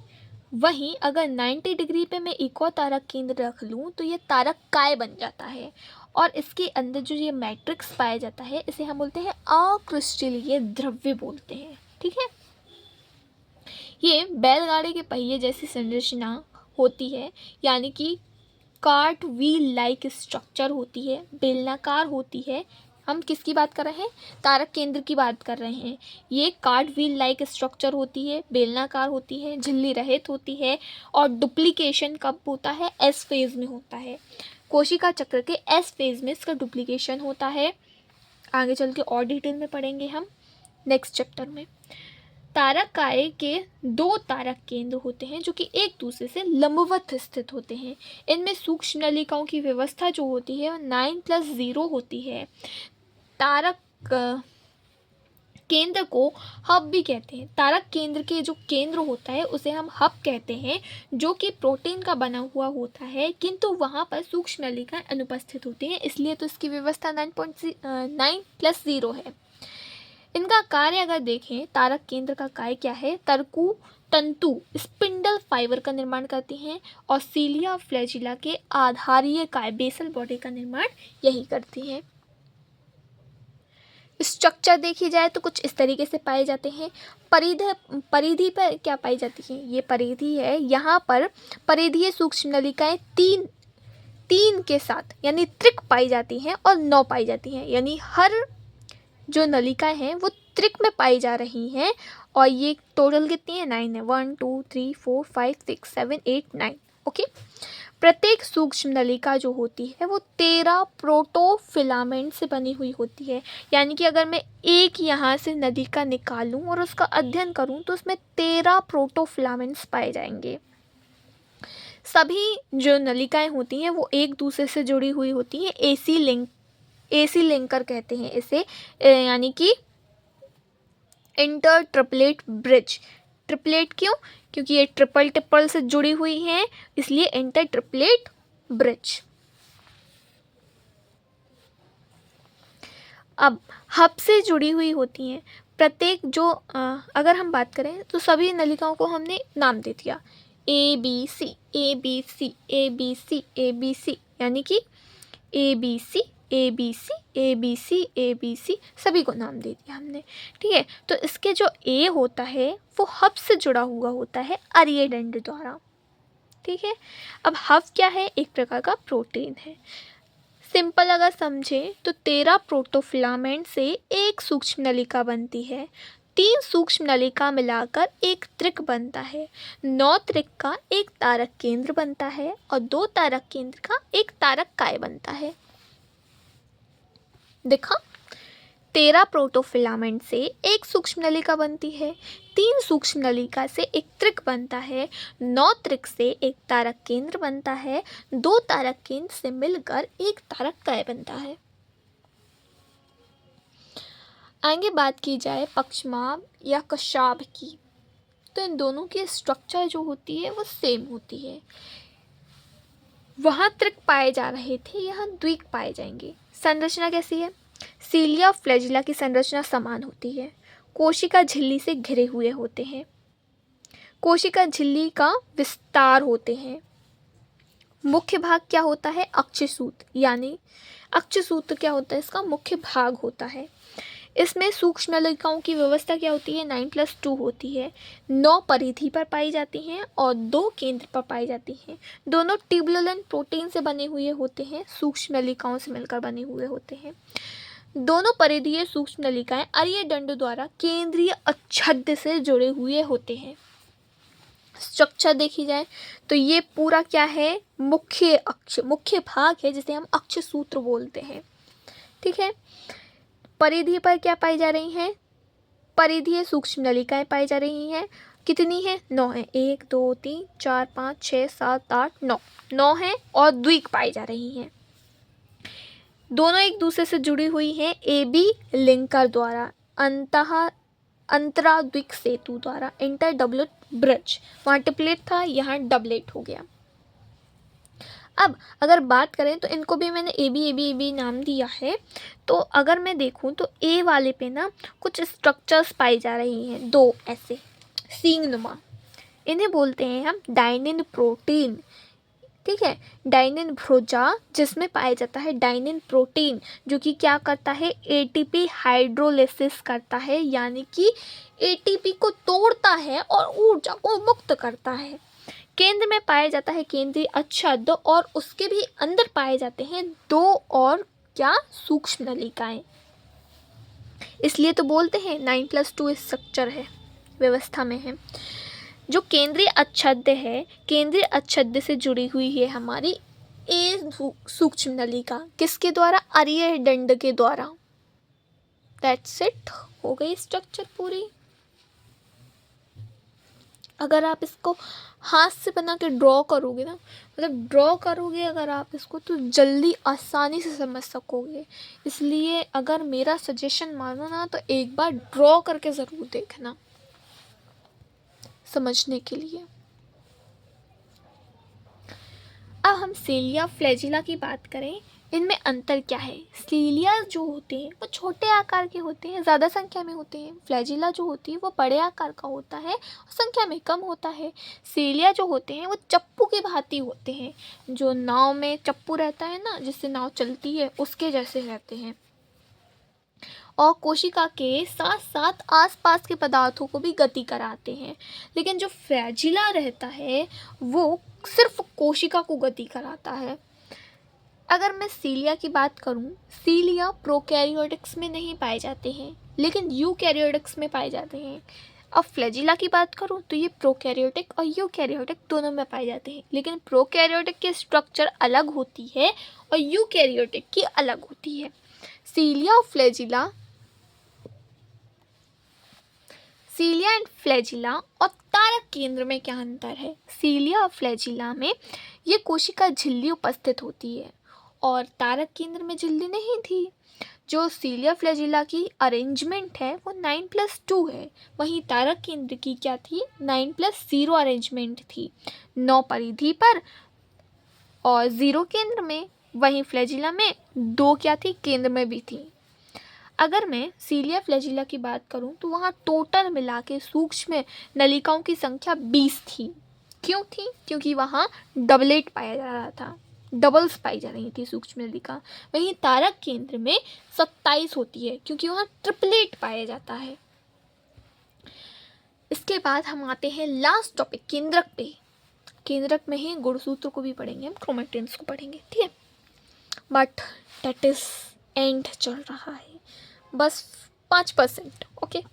वहीं अगर 90 डिग्री पे मैं एक और तारक केंद्र रख लूँ तो ये तारक काय बन जाता है। और इसके अंदर जो ये मैट्रिक्स पाया जाता है इसे हम बोलते हैं अक्रिस्टलीय द्रव्य बोलते हैं। ठीक है, ये बैलगाड़ी के पहिए जैसी संरचना होती है, यानी कि कार्ट व्हील लाइक स्ट्रक्चर होती है, बेलनाकार होती है। हम किसकी बात कर रहे हैं, तारक केंद्र की बात कर रहे हैं। ये कार्ट व्हील लाइक स्ट्रक्चर होती है, बेलनाकार होती है, झिल्ली रहित होती है। और डुप्लीकेशन कब होता है, एस फेज में होता है। कोशिका चक्र के एस फेज में इसका डुप्लीकेशन होता है। आगे चल के और डिटेल में पढ़ेंगे हम नेक्स्ट चैप्टर में। तारक काय के 2 तारक केंद्र होते हैं जो कि एक दूसरे से लंबवत स्थित होते हैं। इनमें सूक्ष्म नलिकाओं की व्यवस्था जो होती है वो 9+0 होती है। तारक केंद्र को हब भी कहते हैं। तारक केंद्र के जो केंद्र होता है उसे हम हब कहते हैं, जो कि प्रोटीन का बना हुआ होता है, किंतु वहाँ पर सूक्ष्म नलिकाएं अनुपस्थित होती हैं, इसलिए तो इसकी व्यवस्था 9+0 है। इनका कार्य अगर देखें, तारक केंद्र का कार्य क्या है, तंतु स्पिंडल फाइबर का निर्माण करती हैं और सीलिया फ्लैजिला के आधारीय काय बेसल बॉडी का निर्माण यही करती हैं। स्ट्रक्चर देखी जाए तो कुछ इस तरीके से पाए जाते हैं। परिधि पर क्या पाई जाती है, ये परिधि है। यहाँ पर परिधीय सूक्ष्म नलिकाएं तीन के साथ यानी त्रिक पाई जाती हैं और 9 पाई जाती हैं, यानी हर जो नलिकाएं हैं वो त्रिक में पाई जा रही हैं। और ये टोटल कितनी है, 9 है। 1 2 3 4 5 6 7 8 9। ओके, प्रत्येक सूक्ष्म नलिका जो होती है वो 13 प्रोटोफिलामेंट से बनी हुई होती है। यानी कि अगर मैं एक यहाँ से नलिका निकालूं और उसका अध्ययन करूं तो उसमें 13 प्रोटोफिलामेंट्स पाए जाएंगे। सभी जो नलिकाएं होती हैं वो एक दूसरे से जुड़ी हुई होती हैं, एसी लिंकर कहते हैं इसे, यानी कि इंटर ट्रिपलेट ब्रिज। ट्रिपलेट क्यों? क्योंकि ये ट्रिपल ट्रिपल से जुड़ी हुई हैं, इसलिए इंटर ट्रिपलेट ब्रिज। अब हब से जुड़ी हुई होती हैं प्रत्येक जो अगर हम बात करें तो सभी नलिकाओं को हमने नाम दे दिया, A B C A B C A B C A B C, यानी कि A B C A B C A B C A B C, सभी को नाम दे दिया हमने। ठीक है, तो इसके जो ए होता है वो हब से जुड़ा हुआ होता है अरिये दंड द्वारा। ठीक है, अब हब क्या है? एक प्रकार का प्रोटीन है। सिंपल अगर समझे तो 13 प्रोटोफिलामेंट से एक सूक्ष्म नलिका बनती है। 3 सूक्ष्म नलिका मिलाकर एक त्रिक बनता है। 9 त्रिक का एक तारक केंद्र बनता है और 2 तारक केंद्र का एक तारक काय बनता है। देखा, 13 प्रोटोफिलामेंट से एक सूक्ष्म नलिका बनती है, 3 सूक्ष्म नलिका से एक त्रिक बनता है, 9 त्रिक से एक तारक केंद्र बनता है, 2 तारक केंद्र से मिलकर एक तारक काय बनता है। आगे बात की जाए पक्षमाभ या कशाभ की, तो इन दोनों की स्ट्रक्चर जो होती है वो सेम होती है। वहाँ त्रिक पाए जा रहे थे, यहाँ द्विक पाए जाएंगे। संरचना कैसी है? सीलिया और फ्लैजिला की संरचना समान होती है। कोशिका झिल्ली से घिरे हुए होते हैं। कोशिका झिल्ली का विस्तार होते हैं। मुख्य भाग क्या होता है? अक्षसूत्र, यानी अक्षसूत्र क्या होता है? इसका मुख्य भाग होता है। इसमें सूक्ष्म नलिकाओं की व्यवस्था क्या होती है? 9+2 होती है। 9 परिधि पर पाई जाती हैं और 2 केंद्र पर पाई जाती हैं। दोनों ट्यूबुलिन प्रोटीन से बने हुए होते हैं, सूक्ष्म नलिकाओं से मिलकर बने हुए होते हैं। दोनों परिधीय सूक्ष्म नलिकाएं अरिये दंड द्वारा केंद्रीय अच्छेद से जुड़े हुए होते हैं। स्ट्रक्चर देखी जाए तो ये पूरा क्या है? मुख्य भाग है, जिसे हम अक्षसूत्र बोलते हैं। ठीक है, परिधि पर क्या पाई जा रही हैं? परिधीय सूक्ष्म नलिकाएं पाई जा रही हैं। कितनी है? 9 है। 1 2 3 4 5 6 7 8 9, 9 है और द्विक पाई जा रही हैं। दोनों एक दूसरे से जुड़ी हुई हैं ए बी लिंकर द्वारा, अंतराद्विक सेतु द्वारा, इंटर डबलेट ब्रिज। वहाँ ट्रिपलेट था, यहाँ डबलेट हो गया। अब अगर बात करें तो इनको भी मैंने ए बी नाम दिया है। तो अगर मैं देखूं तो ए वाले पे ना कुछ स्ट्रक्चर्स पाई जा रही हैं, 2 ऐसे सींगनुमा। इन्हें बोलते हैं हम डाइनिन प्रोटीन। ठीक है, डाइनिन भ्रोजा, जिसमें पाया जाता है डाइनिन प्रोटीन, जो कि क्या करता है? एटीपी हाइड्रोलिसिस करता है, यानी कि एटीपी को तोड़ता है और ऊर्जा को मुक्त करता है। केंद्र में पाया जाता है केंद्रीय अच्छेद और उसके भी अंदर पाए जाते हैं 2 और क्या? सूक्ष्म नलिकाएं। इसलिए तो बोलते हैं 9+2 स्ट्रक्चर है, व्यवस्था में है। जो केंद्रीय अच्छेद है, केंद्रीय अच्छेद से जुड़ी हुई है हमारी ए सूक्ष्म नलिका। किसके द्वारा? अरिये दंड के द्वारा। दैट्स इट, हो गई स्ट्रक्चर पूरी। अगर आप इसको हाथ से बना के ड्रॉ करोगे ना, मतलब ड्रॉ करोगे अगर आप इसको, तो जल्दी आसानी से समझ सकोगे। इसलिए अगर मेरा सजेशन मानो ना तो एक बार ड्रॉ करके ज़रूर देखना समझने के लिए। अब हम सीलिया फ्लैजिला की बात करें, इनमें अंतर क्या है? सीलिया जो होते हैं वो छोटे आकार के होते हैं, ज़्यादा संख्या में होते हैं। फ्लैजिला जो होती है वो बड़े आकार का होता है और संख्या में कम होता है। सीलिया जो होते हैं वो चप्पू की भांति होते हैं, जो नाव में चप्पू रहता है ना, जिससे नाव चलती है, उसके जैसे रहते हैं। और कोशिका के साथ साथ आसपास के पदार्थों को भी गति कराते हैं। लेकिन जो फ्लैजिला रहता है वो सिर्फ कोशिका को गति कराता है। अगर मैं सीलिया की बात करूं, सीलिया प्रोकैरियोटिक्स में नहीं पाए जाते हैं, लेकिन यूकैरियोटिक्स में पाए जाते हैं। अब फ्लैजिला की बात करूं तो ये प्रोकैरियोटिक और यूकैरियोटिक दोनों में पाए जाते हैं, लेकिन प्रोकैरियोटिक की स्ट्रक्चर अलग होती है और यूकैरियोटिक की अलग होती है। सीलिया और फ्लैजिला सीलिया एंड फ्लैजिला और तारक केंद्र में क्या अंतर है? सीलिया और फ्लैजिला में ये कोशिका झिल्ली उपस्थित होती है और तारक केंद्र में झिल्ली नहीं थी। जो सीलिया फ्लैजिला की अरेंजमेंट है वो 9+2 है, वहीं तारक केंद्र की क्या थी? 9+0 अरेंजमेंट थी, 9 परिधि पर और 0 केंद्र में। वहीं फ्लैजिला में 2 क्या थी? केंद्र में भी थी। अगर मैं सीलिया फ्लैजिला की बात करूं तो वहाँ टोटल मिला के सूक्ष्म नलिकाओं की संख्या 20 थी। क्यों थी? क्योंकि वहाँ डबलेट पाया जा रहा था, डबल्स पाई जा रही थी सूक्ष्म नलिका। वहीं तारक केंद्र में 27 होती है क्योंकि वहाँ ट्रिपलेट पाया जाता है। इसके बाद हम आते हैं लास्ट टॉपिक केंद्रक पे। केंद्रक में ही गुणसूत्र को भी पढ़ेंगे, हम क्रोमैटिन्स को पढ़ेंगे, ठीक है। बट दैट इज एंड चल रहा है, बस 5%। ओके,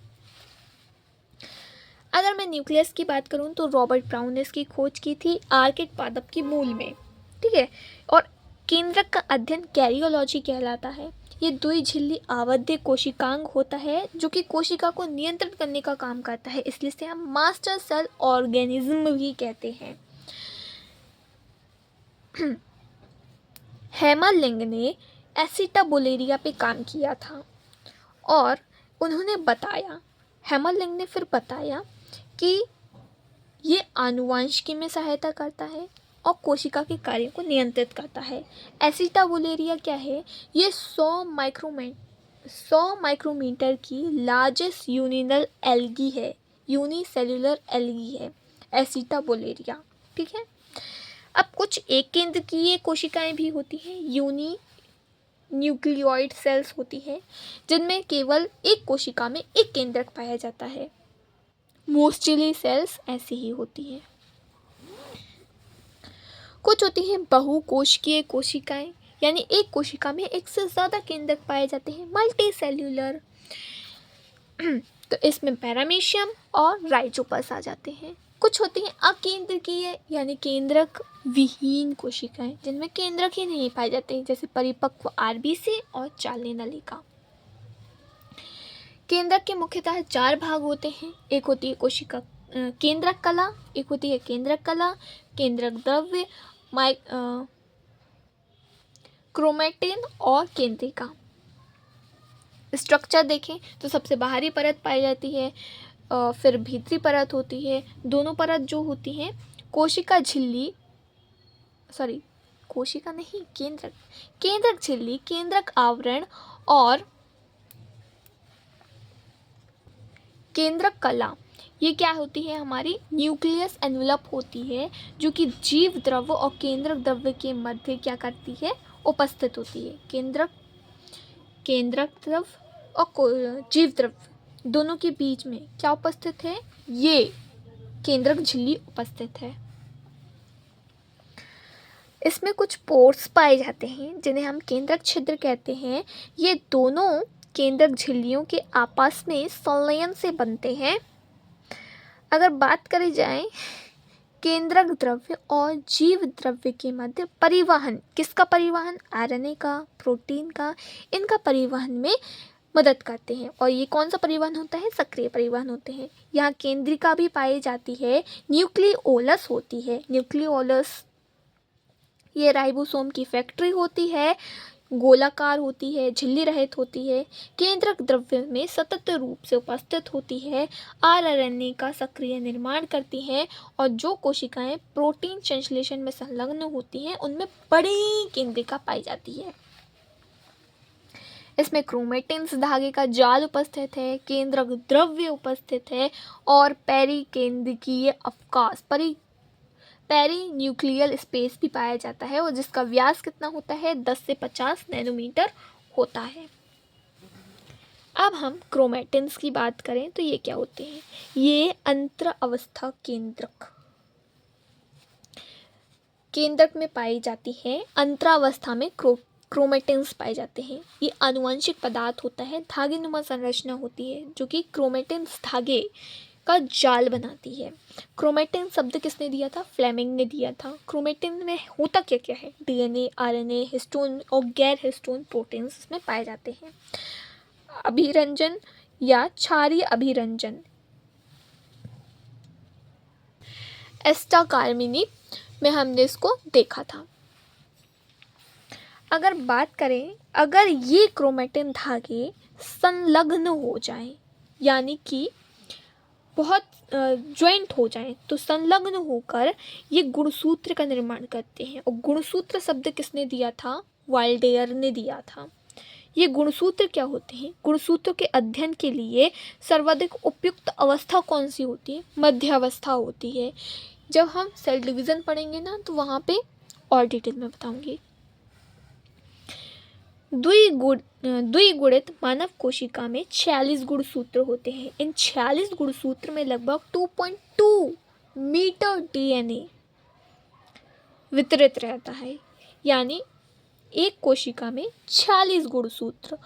अगर मैं न्यूक्लियस की बात करूं तो रॉबर्ट ब्राउन ने इसकी खोज की थी आर्किड पादप की मूल में, ठीक है। और केंद्रक का अध्ययन कैरियोलॉजी कहलाता है। ये द्विझिल्ली आबद्ध कोशिकांग होता है जो कि कोशिका को नियंत्रित करने का काम करता है, इसलिए इसे हम मास्टर सेल ऑर्गेनिज्म भी कहते हैं। हेमरलिंग ने एसिटाबुलेरिया पे काम किया था और उन्होंने बताया, हेमरलिंग ने फिर बताया कि ये आनुवंशिकी में सहायता करता है और कोशिका के कार्यों को नियंत्रित करता है। एसिटाबुलेरिया क्या है? ये 100 माइक्रोमीटर की लार्जेस्ट यूनिनल एल्गी है, यूनिसेल्युलर एल्गी है एसिटाबुलेरिया, ठीक है। अब कुछ एक केंद्र की ये कोशिकाएं भी होती हैं, यूनी न्यूक्लियोइड सेल्स होती है जिनमें केवल एक कोशिका में एक केंद्रक पाया जाता है। मोस्टली सेल्स ऐसी ही होती हैं। कुछ होती हैं बहुकोशिकीय कोशिकाएं, यानी एक कोशिका में एक से ज़्यादा केंद्रक पाए जाते हैं, मल्टी सेल्यूलर। तो इसमें पैरामीशियम और राइजोपस आ जाते हैं। कुछ होती हैं अकेंद्रकीय, यानी केंद्रक विहीन कोशिकाएं जिनमें केंद्रक ही नहीं पाए जाते, जैसे परिपक्व आरबीसी और चालनी नलिका। केंद्रक के मुख्यतः 4 भाग होते हैं। एक होती है कोशिका केंद्रक कला, एक होती है केंद्रक कला, केंद्रक द्रव्य, क्रोमैटिन और केंद्रिका। स्ट्रक्चर देखें तो सबसे बाहरी परत पाई जाती है, फिर भीतरी परत होती है। दोनों परत जो होती हैं कोशिका झिल्ली, सॉरी कोशिका नहीं, केंद्रक झिल्ली, केंद्रक आवरण और केंद्रक कला, ये क्या होती है? हमारी न्यूक्लियस एनवलप होती है जो कि जीव द्रव्य और केंद्रक द्रव्य के मध्य क्या करती है? उपस्थित होती है। केंद्रक द्रव्य और जीव द्रव्य दोनों के बीच में क्या उपस्थित है? ये केंद्रक झिल्ली उपस्थित है। इसमें कुछ पोर्स पाए जाते हैं जिन्हें हम केंद्रक छिद्र कहते हैं। ये दोनों केंद्रक झिल्लियों के आपस में संलयन से बनते हैं। अगर बात करी जाए केंद्रक द्रव्य और जीव द्रव्य के मध्य परिवहन, किसका परिवहन? आरएनए का, प्रोटीन का, इनका परिवहन में मदद करते हैं। और ये कौन सा परिवहन होता है? सक्रिय परिवहन होते हैं। यहाँ केंद्रिका भी पाई जाती है, न्यूक्लियोलस होती है। न्यूक्लियोलस ये राइबोसोम की फैक्ट्री होती है, गोलाकार होती है, झिल्ली रहित होती है, केंद्रक द्रव्य में सतत रूप से उपस्थित होती है, आरएनए का सक्रिय निर्माण करती हैं और जो कोशिकाएं प्रोटीन संश्लेषण में संलग्न होती हैं उनमें बड़ी केंद्रिका पाई जाती है। इसमें क्रोमैटिन्स धागे का जाल उपस्थित है, केंद्रक द्रव्य उपस्थित है और पेरिकेंद्रकीय अवकाश पेरी न्यूक्लियल स्पेस भी पाया जाता है और जिसका व्यास कितना होता है? 10 से 50 नैनोमीटर होता है। अब हम क्रोमैटिन्स की बात करें तो ये क्या होते हैं? ये अंतर अवस्था केंद्रक में पाई जाती है। अंतरावस्था में क्रोमैटिन्स पाए जाते हैं। ये आनुवंशिक पदार्थ होता है, धागे नुमा संरचना होती है जो कि क्रोमैटिन्स धागे का जाल बनाती है। क्रोमैटिन शब्द किसने दिया था? फ्लेमिंग ने दिया था। क्रोमैटिन में होता क्या क्या है? डीएनए, आरएनए, हिस्टोन और गैर हिस्टोन प्रोटीन्स इसमें पाए जाते हैं। अभिरंजन या क्षारीय अभिरंजन, एस्टा कार्मिनी में हमने इसको देखा था। अगर बात करें, अगर ये क्रोमेटिन धागे संलग्न हो जाएं, यानी कि बहुत ज्वाइंट हो जाएं, तो संलग्न होकर ये गुणसूत्र का निर्माण करते हैं। और गुणसूत्र शब्द किसने दिया था? वाल्डेयर ने दिया था। ये गुणसूत्र क्या होते हैं? गुणसूत्र के अध्ययन के लिए सर्वाधिक उपयुक्त अवस्था कौन सी होती है? मध्य अवस्था होती है। जब हम सेल डिवीज़न पढ़ेंगे ना, तो वहाँ पे और डिटेल में बताऊंगी। द्विगुणित मानव कोशिका में 46 गुणसूत्र होते हैं। इन 46 गुणसूत्र में लगभग 2.2 मीटर डीएनए वितरित रहता है। यानी एक कोशिका में 46 गुणसूत्र,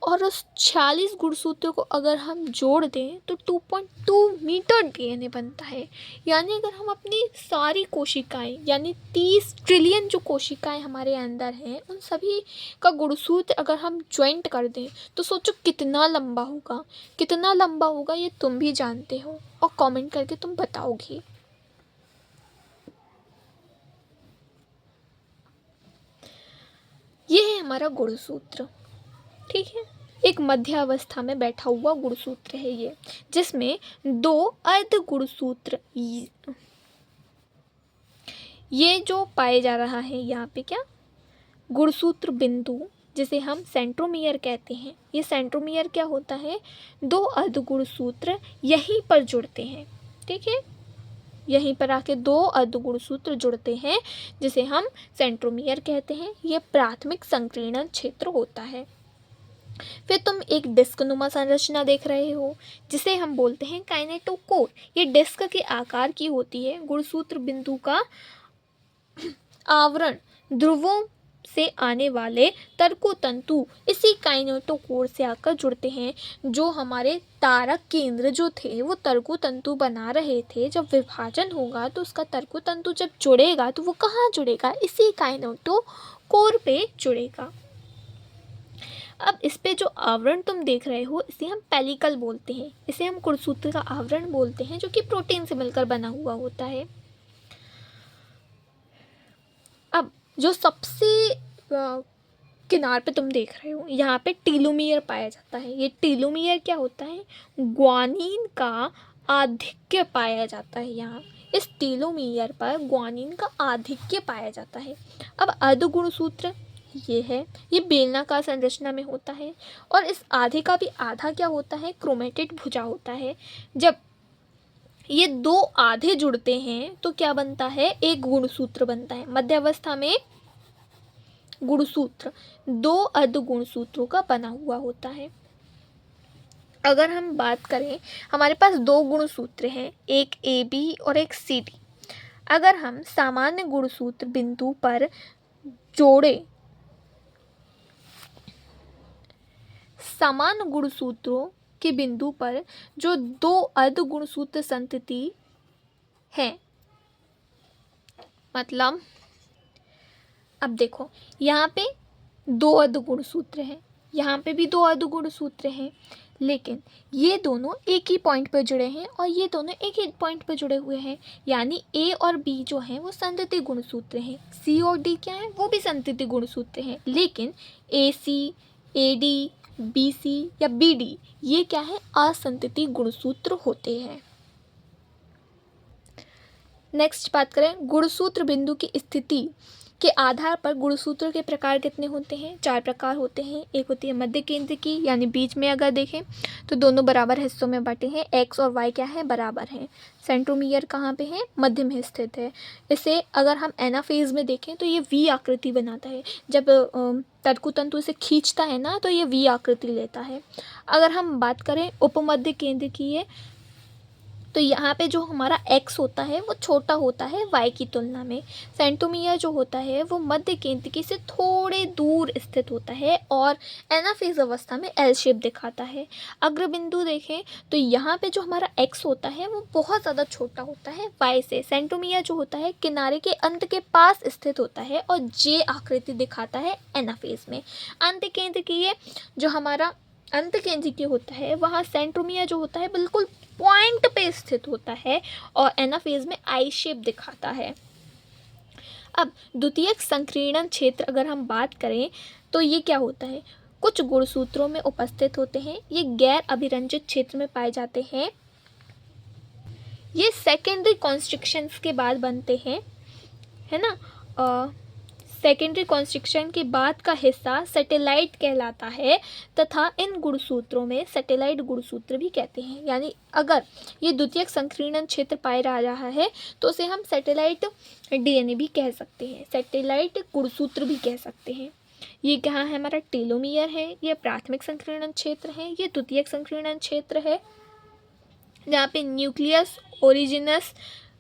और उस 46 गुणसूत्र को अगर हम जोड़ दें तो 2.2 मीटर डीएनए बनता है। यानी अगर हम अपनी सारी कोशिकाएं, यानी 30 ट्रिलियन जो कोशिकाएं हमारे अंदर हैं, उन सभी का गुणसूत्र अगर हम ज्वाइंट कर दें तो सोचो कितना लंबा होगा। कितना लंबा होगा ये तुम भी जानते हो, और कमेंट करके तुम बताओगे। ये है हमारा गुणसूत्र, ठीक है। एक मध्य अवस्था में बैठा हुआ गुणसूत्र है ये, जिसमें 2 अर्ध गुणसूत्र, ये जो पाए जा रहा है यहाँ पे क्या, गुणसूत्र बिंदु, जिसे हम सेंट्रोमियर कहते हैं। ये सेंट्रोमियर क्या होता है? 2 अर्ध गुणसूत्र यहीं पर जुड़ते हैं, ठीक है। यहीं पर आके 2 अर्ध गुणसूत्र जुड़ते हैं, जिसे हम सेंट्रोमियर कहते हैं। ये प्राथमिक संकीर्णन क्षेत्र होता है। फिर तुम एक डिस्क नुमा संरचना देख रहे हो, जिसे हम बोलते हैं काइनेटोकोर। ये डिस्क के आकार की होती है। गुणसूत्र बिंदु का आवरण ध्रुवों से आने वाले तर्कोतंतु इसी काइनेटोकोर से आकर जुड़ते हैं। जो हमारे तारक केंद्र जो थे वो तर्कोतंतु बना रहे थे, जब विभाजन होगा तो उसका तर्कोतंतु जब जुड़ेगा तो वो कहाँ जुड़ेगा? इसी काइनेटोकोर पे जुड़ेगा। अब इस पे जो आवरण तुम देख रहे हो, इसे हम पेलिकल बोलते हैं। इसे हम गुणसूत्र का आवरण बोलते हैं, जो कि प्रोटीन से मिलकर बना हुआ होता है। अब जो सबसे किनार पे तुम देख रहे हो, यहाँ पे टीलोमियर पाया जाता है। ये टीलोमियर क्या होता है? ग्वानिन का आधिक्य पाया जाता है। यहाँ इस टीलोमियर पर ग्वानिन का आधिक्य पाया जाता है। अब अर्ध गुणसूत्र ये है, ये बेलनाकार संरचना में होता है, और इस आधे का भी आधा क्या होता है? क्रोमेटिड भुजा होता है। जब ये 2 आधे जुड़ते हैं तो क्या बनता है? एक गुणसूत्र बनता है। मध्य अवस्था में गुणसूत्र 2 अर्ध गुणसूत्रों का बना हुआ होता है। अगर हम बात करें, हमारे पास 2 गुणसूत्र हैं, एक AB और एक CD। अगर हम सामान्य गुणसूत्र बिंदु पर जोड़े, समान गुणसूत्रों के बिंदु पर जो 2 अर्ध गुणसूत्र संतति है, मतलब अब देखो यहाँ पे 2 अर्ध गुणसूत्र हैं, यहाँ पे भी 2 अर्ध गुणसूत्र हैं, लेकिन ये दोनों एक ही पॉइंट पर जुड़े हैं और ये दोनों एक ही पॉइंट पर जुड़े हुए हैं। यानी A और B जो हैं वो संतति गुणसूत्र हैं। C और D क्या है? वो भी संतति गुणसूत्र हैं। लेकिन AC, AD, BC या BD ये क्या है? असंतति गुणसूत्र होते हैं। नेक्स्ट बात करें, गुणसूत्र बिंदु की स्थिति के आधार पर गुणसूत्र के प्रकार कितने होते हैं? 4 प्रकार होते हैं। एक होती है मध्य केंद्र की, यानी बीच में अगर देखें तो दोनों बराबर हिस्सों में बटे हैं। X और Y क्या है? बराबर हैं। सेंट्रोमियर कहाँ पे है? मध्य में स्थित है। इसे अगर हम एनाफेज में देखें तो ये V आकृति बनाता है। जब तर्कोतंतु इसे खींचता है ना, तो ये V आकृति लेता है। अगर हम बात करें उपमध्य केंद्र की है, तो यहाँ पे जो हमारा X होता है वो छोटा होता है Y की तुलना में। सेंट्रोमियर जो होता है वो मध्य केंद्र की से थोड़े दूर स्थित होता है और एनाफेज अवस्था में L शेप दिखाता है। अग्रबिंदु देखें तो यहाँ पे जो हमारा X होता है वो बहुत ज़्यादा छोटा होता है Y से। सेंट्रोमियर जो होता है किनारे के अंत के पास स्थित होता है और J आकृति दिखाता है एनाफेज में। अंत केंद्र की ये जो हमारा अंत केंद्रीय होता है वहाँ सेंट्रोमियर जो होता है बिल्कुल पॉइंट पे स्थित होता है और एनाफेज में आई शेप दिखाता है। अब द्वितीयक संकीर्णन क्षेत्र अगर हम बात करें तो ये क्या होता है, कुछ गुणसूत्रों में उपस्थित होते हैं, ये गैर अभिरंजित क्षेत्र में पाए जाते हैं, ये सेकेंडरी कॉन्स्ट्रिक्शंस के बाद बनते हैं, है ना। सेकेंडरी कॉन्स्ट्रिक्शन के बाद का हिस्सा सैटेलाइट कहलाता है तथा इन गुणसूत्रों में सैटेलाइट गुणसूत्र भी कहते हैं। यानी अगर ये द्वितीयक संकीर्णन क्षेत्र पाया जा रहा है तो उसे हम सैटेलाइट डीएनए भी कह सकते हैं, सैटेलाइट गुणसूत्र भी कह सकते हैं। ये कहाँ है, हमारा टेलोमियर है, ये प्राथमिक संकीर्णन क्षेत्र है, ये द्वितीयक संकीर्णन क्षेत्र है जहाँ पे न्यूक्लियस ओरिजिनस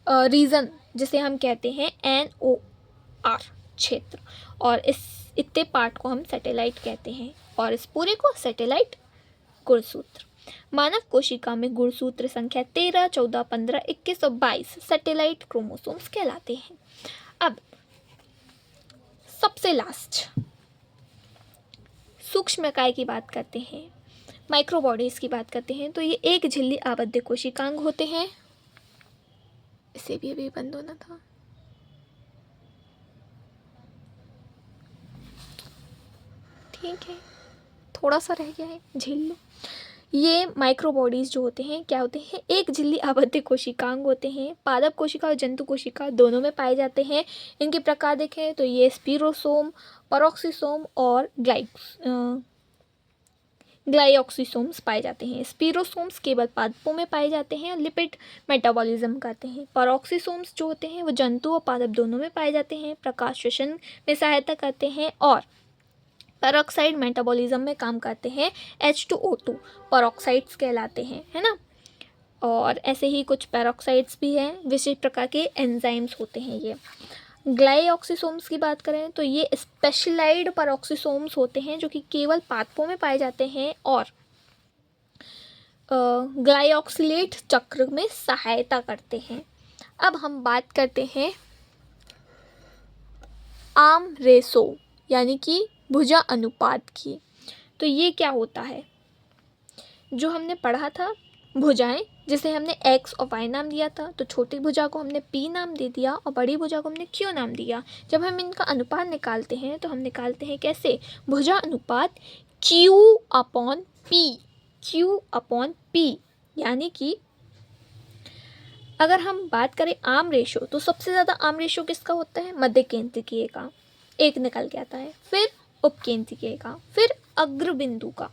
रीजन जिसे हम कहते हैं NOR क्षेत्र, और इस इतने पार्ट को हम सैटेलाइट कहते हैं और इस पूरे को सैटेलाइट गुणसूत्र। मानव कोशिका में गुणसूत्र संख्या 13, 14, 15, 21 और 22 सैटेलाइट क्रोमोसोम्स कहलाते हैं। अब सबसे लास्ट सूक्ष्म इकाई की बात करते हैं, माइक्रोबॉडीज की बात करते हैं, तो ये एक झिल्ली आबद्ध कोशिकांग होते हैं। इसे भी अभी बंद होना था, ठीक है, थोड़ा सा रह गया है, झेल लो। ये माइक्रोबॉडीज जो होते हैं क्या होते हैं, एक झिल्ली आबद्ध कोशिकांग होते हैं, पादप कोशिका और जंतु कोशिका दोनों में पाए जाते हैं। इनके प्रकार देखें तो ये स्पीरोसोम, पेरोक्सिसोम और ग्लाइऑक्सिसोम्स पाए जाते हैं। स्पीरोसोम्स केवल पादपों में पाए जाते हैं और लिपिड मेटाबॉलिज्म करते हैं। पेरोक्सिसोम्स जो होते हैं वो जंतु और पादप दोनों में पाए जाते हैं, प्रकाश श्वसन में सहायता करते हैं और पेरोक्साइड मेटाबॉलिज्म में काम करते हैं। H2O2 पेरोक्साइड्स कहलाते हैं, है ना। और ऐसे ही कुछ पेरोक्साइड्स भी हैं, विशेष प्रकार के एंजाइम्स होते हैं ये। ग्लाइऑक्सिसोम्स की बात करें तो ये स्पेशलाइज्ड पेरोक्सिसोम्स होते हैं जो कि केवल पादपों में पाए जाते हैं और ग्लाइऑक्सिलेट चक्र में सहायता करते हैं। अब हम बात करते हैं आर्म रेशो यानी कि भुजा अनुपात की। तो ये क्या होता है, जो हमने पढ़ा था भुजाएं, जिसे हमने X और Y नाम दिया था, तो छोटी भुजा को हमने P नाम दे दिया और बड़ी भुजा को हमने Q नाम दिया। जब हम इनका अनुपात निकालते हैं तो हम निकालते हैं कैसे, भुजा अनुपात Q/P, Q/P। यानी कि अगर हम बात करें आर्म रेशो तो सबसे ज़्यादा आर्म रेशो किसका होता है, मध्य केंद्रीय का, एक निकल के आता है, फिर उपकेंद्रीय का, फिर अग्रबिंदु का,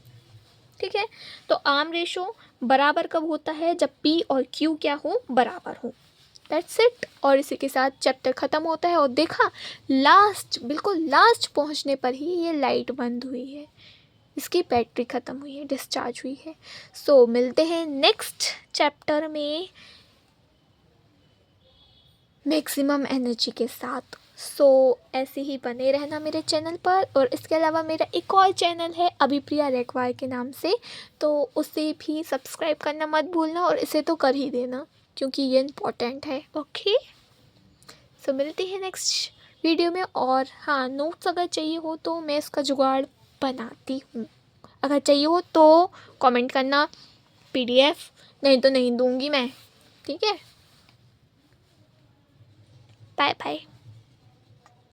ठीक है। तो आर्म रेशो बराबर कब होता है, जब P और Q क्या हो, बराबर हो। That's it. और इसी के साथ चैप्टर ख़त्म होता है। और देखा लास्ट, बिल्कुल लास्ट पहुंचने पर ही ये लाइट बंद हुई है, इसकी बैटरी ख़त्म हुई है, डिस्चार्ज हुई है। सो मिलते हैं नेक्स्ट चैप्टर में मैक्सिमम एनर्जी के साथ। सो ऐसे ही बने रहना मेरे चैनल पर। और इसके अलावा मेरा एक और चैनल है अभिप्रिया रेकवार के नाम से, तो उसे भी सब्सक्राइब करना मत भूलना और इसे तो कर ही देना क्योंकि ये इम्पोर्टेंट है। ओके, सो मिलते हैं नेक्स्ट वीडियो में। और हाँ, नोट्स अगर चाहिए हो तो मैं इसका जुगाड़ बनाती हूँ, अगर चाहिए हो तो कमेंट करना, PDF, नहीं तो नहीं दूँगी मैं, ठीक है। Bye bye.